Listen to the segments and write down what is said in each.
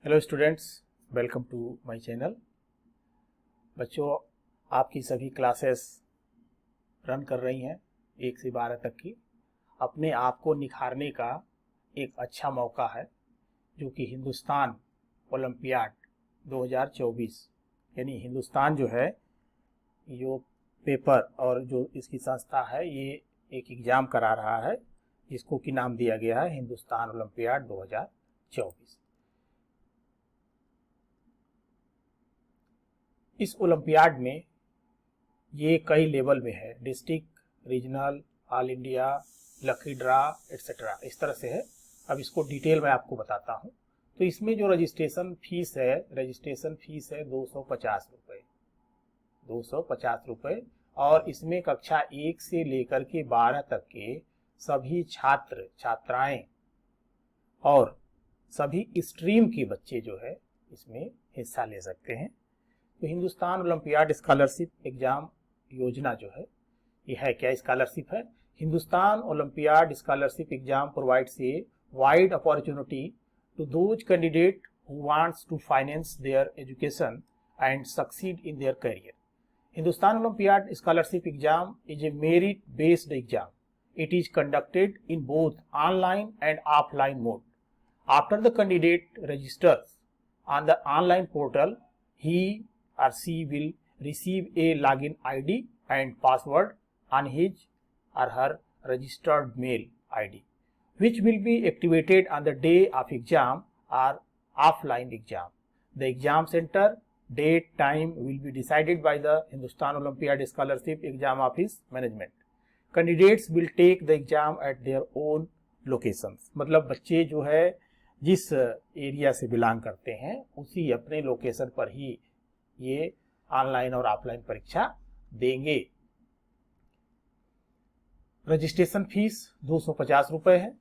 Hello students, welcome to my channel. बच्चों, आपकी सभी क्लासेस रन कर रही हैं 1 से 12 तक की। अपने आप को निखारने का एक अच्छा मौका है, जो कि हिंदुस्तान ओलंपियाड 2024 यानी हिंदुस्तान जो है जो पेपर और जो इसकी संस्था है, ये एक एग्ज़ाम करा रहा है जिसको कि नाम दिया गया है हिंदुस्तान ओलंपियाड 2024। इस ओलंपियाड में ये कई लेवल में है, district, regional, all India, lucky draw etcetera, इस तरह से है। अब इसको डिटेल में आपको बताता हूँ। तो इसमें जो रजिस्ट्रेशन फीस है 250 रुपये, 250 रुपये। और इसमें कक्षा 1 से लेकर के 12 तक के सभी छात्र छात्राएं और सभी स्ट्रीम के बच्चे जो है इसमें हिस्सा ले सकते हैं। तो हिंदुस्तान ओलंपियाड स्कॉलरशिप एग्जाम योजना जो है, ये है क्या स्कॉलरशिप है। Hindustan olympiad scholarship exam provides a wide opportunity to those candidate who wants to finance their education and succeed in their career. Hindustan olympiad scholarship exam is a merit based exam. It is conducted in both online and offline mode. After the candidate registers on the online portal, he or she will receive a login ID and password on his or her registered mail ID, which will be activated on the day of exam or offline exam. The exam center, date, time will be decided by the Hindustan Olympiad Scholarship Exam Office Management. Candidates will take the exam at their own locations. मतलब बच्चे जो है जिस area से belong करते हैं उसी अपने लोकेशन पर ही ये ऑनलाइन और ऑफलाइन परीक्षा देंगे। रजिस्ट्रेशन फीस 250 रुपये है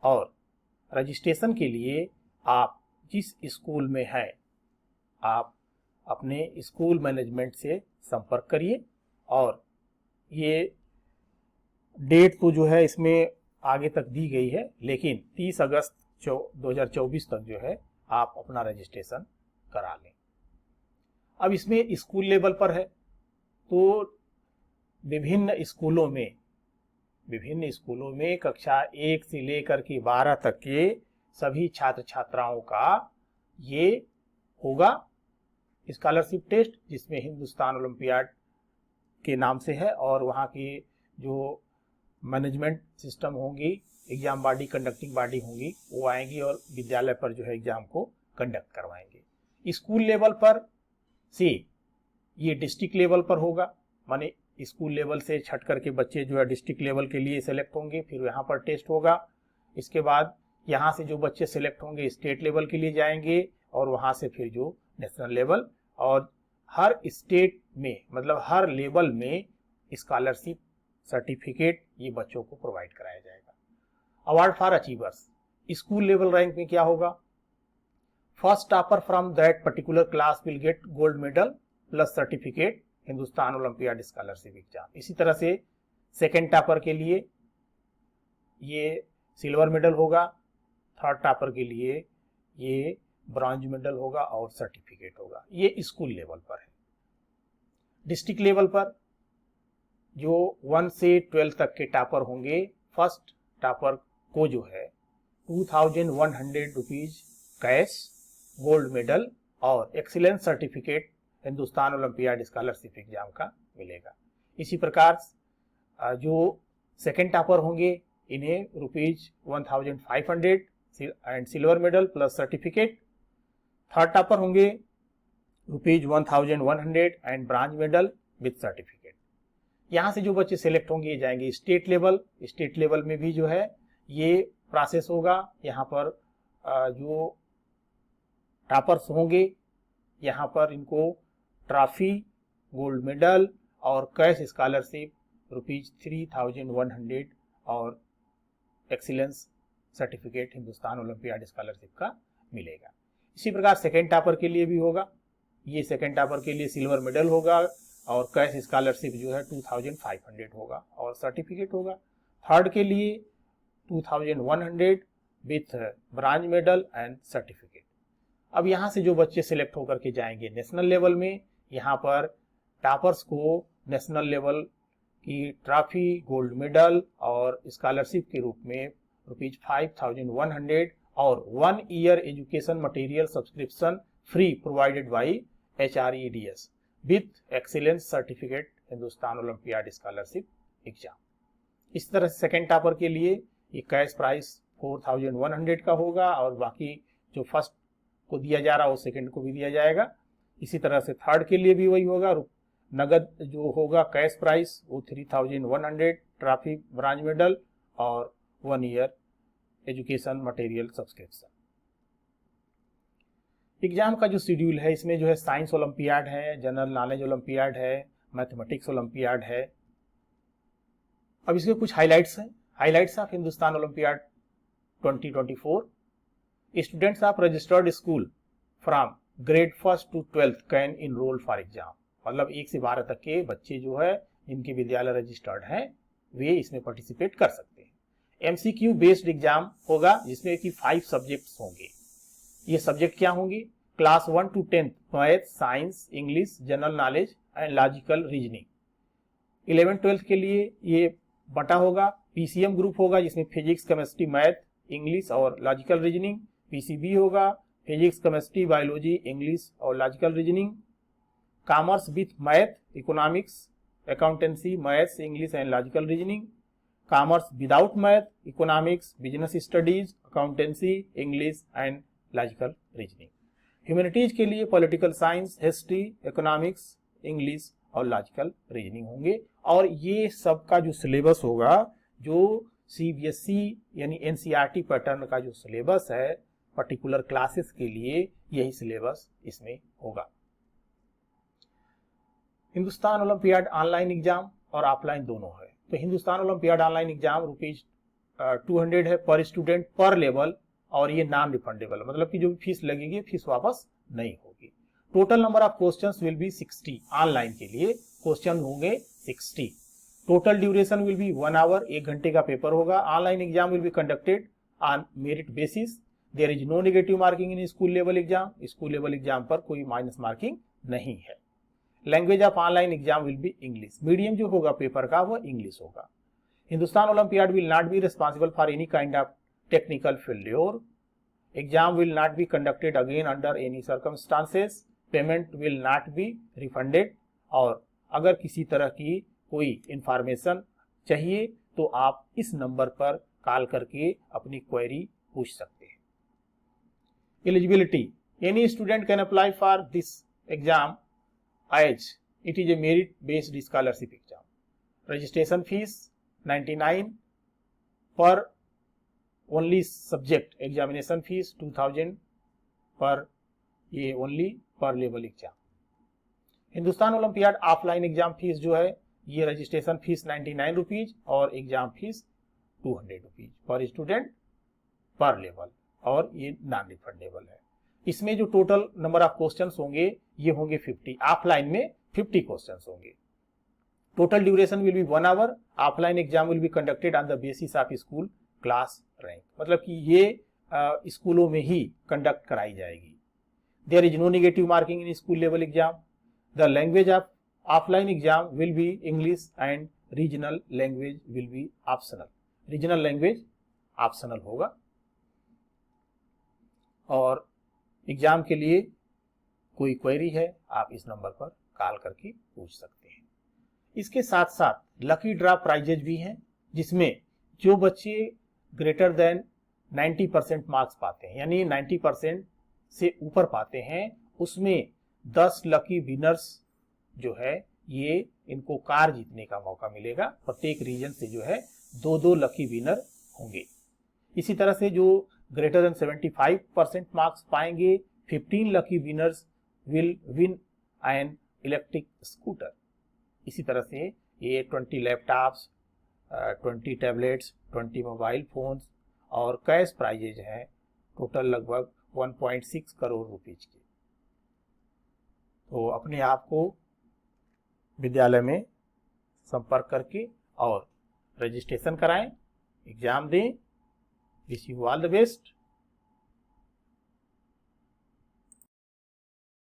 और रजिस्ट्रेशन के लिए आप जिस स्कूल में हैं आप अपने स्कूल मैनेजमेंट से संपर्क करिए। और ये डेट तो जो है इसमें आगे तक दी गई है, लेकिन 30 अगस्त 2024 तक जो है आप अपना रजिस्ट्रेशन करा लें। अब इसमें स्कूल लेवल पर है, तो विभिन्न स्कूलों में कक्षा 1 से लेकर के 12 तक के सभी छात्र छात्राओं का ये होगा स्कॉलरशिप टेस्ट, जिसमें हिंदुस्तान ओलंपियाड के नाम से है। और वहाँ की जो मैनेजमेंट सिस्टम होंगी, एग्जाम बॉडी, कंडक्टिंग बॉडी होंगी, वो आएंगी और विद्यालय पर जो है एग्जाम को कंडक्ट करवाएंगे। स्कूल लेवल पर से ये डिस्ट्रिक्ट लेवल पर होगा, माने स्कूल लेवल से छट करके बच्चे जो है डिस्ट्रिक्ट लेवल के लिए सेलेक्ट होंगे, फिर यहाँ पर टेस्ट होगा। इसके बाद यहाँ से जो बच्चे सेलेक्ट होंगे स्टेट लेवल के लिए जाएंगे और वहाँ से फिर जो नेशनल लेवल। और हर स्टेट में मतलब हर लेवल में स्कॉलरशिप सर्टिफिकेट ये बच्चों को प्रोवाइड कराया जाएगा। Award for achievers, school level rank में क्या होगा, first topper from that particular class will get gold medal plus certificate Hindustan olympiad scholarship exam. इसी तरह से सेकेंड टॉपर के लिए ये सिल्वर मेडल होगा, थर्ड टॉपर के लिए ये ब्रॉन्ज मेडल होगा और सर्टिफिकेट होगा। ये स्कूल लेवल पर है। डिस्ट्रिक्ट लेवल पर जो 1 से 12 तक के टॉपर होंगे, फर्स्ट टॉपर को जो है 2100 रुपीज कैश, गोल्ड मेडल और excellence certificate Hindustan olympiad scholarship exam का मिलेगा। इसी प्रकार जो सेकेंड टॉपर होंगे इन्हें rupees 1500 and silver medal plus certificate. Third topper होंगे rupees 1100 and bronze medal with certificate. यहाँ से जो बच्चे सेलेक्ट होंगे ये जाएंगे स्टेट लेवल। स्टेट लेवल में भी जो है ये प्रोसेस होगा। यहाँ पर जो टॉपर्स होंगे यहाँ पर इनको ट्रॉफी, गोल्ड मेडल और कैश स्कॉलरशिप रुपीज 3100 और excellence certificate Hindustan olympiad scholarship का मिलेगा। इसी प्रकार सेकेंड टॉपर के लिए भी होगा। ये सेकेंड टॉपर के लिए सिल्वर मेडल होगा और कैश स्कॉलरशिप जो है 2500 होगा और सर्टिफिकेट होगा। थर्ड के लिए 2100 with bronze medal and certificate. अब यहाँ से जो बच्चे सिलेक्ट होकर के जाएंगे नेशनल लेवल में, यहाँ पर टॉपर्स को नेशनल लेवल की ट्रॉफी, गोल्ड मेडल और स्कॉलरशिप के रूप में ₹5100 और 1 year education material subscription free provided by HREDS with excellence certificate Hindustan olympiad scholarship exam. इस तरह से सेकेंड टॉपर के लिए ये कैश प्राइस 4100 का होगा और बाकी जो फर्स्ट को दिया जा रहा है वो सेकेंड को भी दिया जाएगा। इसी तरह से थर्ड के लिए भी वही होगा, नगद जो होगा कैश प्राइस वो 3100, ट्रॉफी, ब्रॉन्ज मेडल और 1 year education material subscription. Exam का जो शेड्यूल है इसमें जो है साइंस ओलंपियाड है, जनरल नॉलेज ओलंपियाड है, मैथमेटिक्स ओलंपियाड है। अब इसके कुछ हाइलाइट्स हैं। Highlights of Hindustan Olympiad 2024। Students of registered school from grade 1 to 12 can enrol for exam. मतलब 1 से 12 तक के बच्चे जो है जिनके विद्यालय रजिस्टर्ड हैं वे इसमें पार्टिसिपेट कर सकते हैं। MCQ बेस्ड एग्जाम होगा जिसमें कि 5 सब्जेक्ट्स होंगे। ये सब्जेक्ट क्या होंगे? Class 1 to 10 math, science, English, general knowledge and logical reasoning. 11-12 के लिए ये बटा होगा। PCM ग्रुप होगा जिसमें फिजिक्स, केमिस्ट्री, मैथ, इंग्लिश और लॉजिकल रीजनिंग। PCB होगा फिजिक्स, केमिस्ट्री, बायोलॉजी, इंग्लिश और logical reasoning. Commerce with math, economics, accountancy, maths, English and logical reasoning. Commerce without math, economics, business studies, accountancy, English and logical reasoning. Humanities के लिए political science, history, economics, English और logical reasoning होंगे। और ये सब का जो syllabus होगा, जो CBSE यानी NCERT पैटर्न का जो सिलेबस है पर्टिकुलर क्लासेस के लिए, यही सिलेबस इसमें होगा। हिंदुस्तान ओलंपियाड ऑनलाइन एग्जाम और ऑफलाइन दोनों है। तो हिंदुस्तान ओलंपियाड ऑनलाइन एग्जाम ₹200 है पर स्टूडेंट पर लेवल और ये नॉन रिफंडेबल, मतलब कि जो भी फीस लगेगी फीस वापस नहीं होगी। Total number of questions will be 60। Online के लिए क्वेश्चन होंगे 60। Total duration will be 1 hour, 1 घंटे का पेपर होगा। Online exam will be conducted on merit basis. There is no negative marking in school level exam. School level exam पर कोई minus marking नहीं है। Language of online exam will be English. Medium जो होगा paper का वो English होगा। Hindustan olympiad will not be responsible for any kind of technical failure. Exam will not be conducted again under any circumstances. Payment will not be refunded. और अगर किसी तरह की कोई इंफॉर्मेशन चाहिए तो आप इस नंबर पर कॉल करके अपनी क्वेरी पूछ सकते हैं। Eligibility, any student can apply for this exam as it is a merit based scholarship exam. Registration fees 99 per only subject, examination fees 2000 per ये only per level exam। Hindustan olympiad offline exam fees जो है ये registration fees 99 rupees और exam fees 200 rupees per student पर level और ये non refundable है। इसमें जो टोटल नंबर ऑफ क्वेश्चंस होंगे ये होंगे 50। ऑफलाइन में 50 क्वेश्चंस होंगे। Total duration will be 1 hour. Offline exam will be conducted on the basis of school class rank, मतलब कि ये स्कूलों में ही कंडक्ट कराई जाएगी। There is no negative marking in school level exam. The language of offline exam will be English and regional language will be optional. Regional language optional होगा। और एग्जाम के लिए कोई क्वेरी है आप इस नंबर पर कॉल करके पूछ सकते हैं। इसके साथ साथ लकी ड्रा प्राइजेज भी हैं जिसमें जो बच्चे ग्रेटर देन 90% मार्क्स पाते हैं यानी 90% से ऊपर पाते हैं उसमें 10 लकी विनर्स जो है ये इनको कार जीतने का मौका मिलेगा। प्रत्येक रीजन से जो है 2-2 लकी विनर होंगे। इसी तरह से जो ग्रेटर देन 75% मार्क्स पाएंगे 15 lucky winners will win an electric scooter. इसी तरह से ये 20 लैपटॉप्स, 20 टैबलेट्स, 20 मोबाइल फोन्स और कैश प्राइजेज हैं टोटल लगभग 1.6 करोड़ रुपीज के। तो अपने आप को विद्यालय में संपर्क करके और रजिस्ट्रेशन कराएं, एग्जाम दें। Wish you all the best.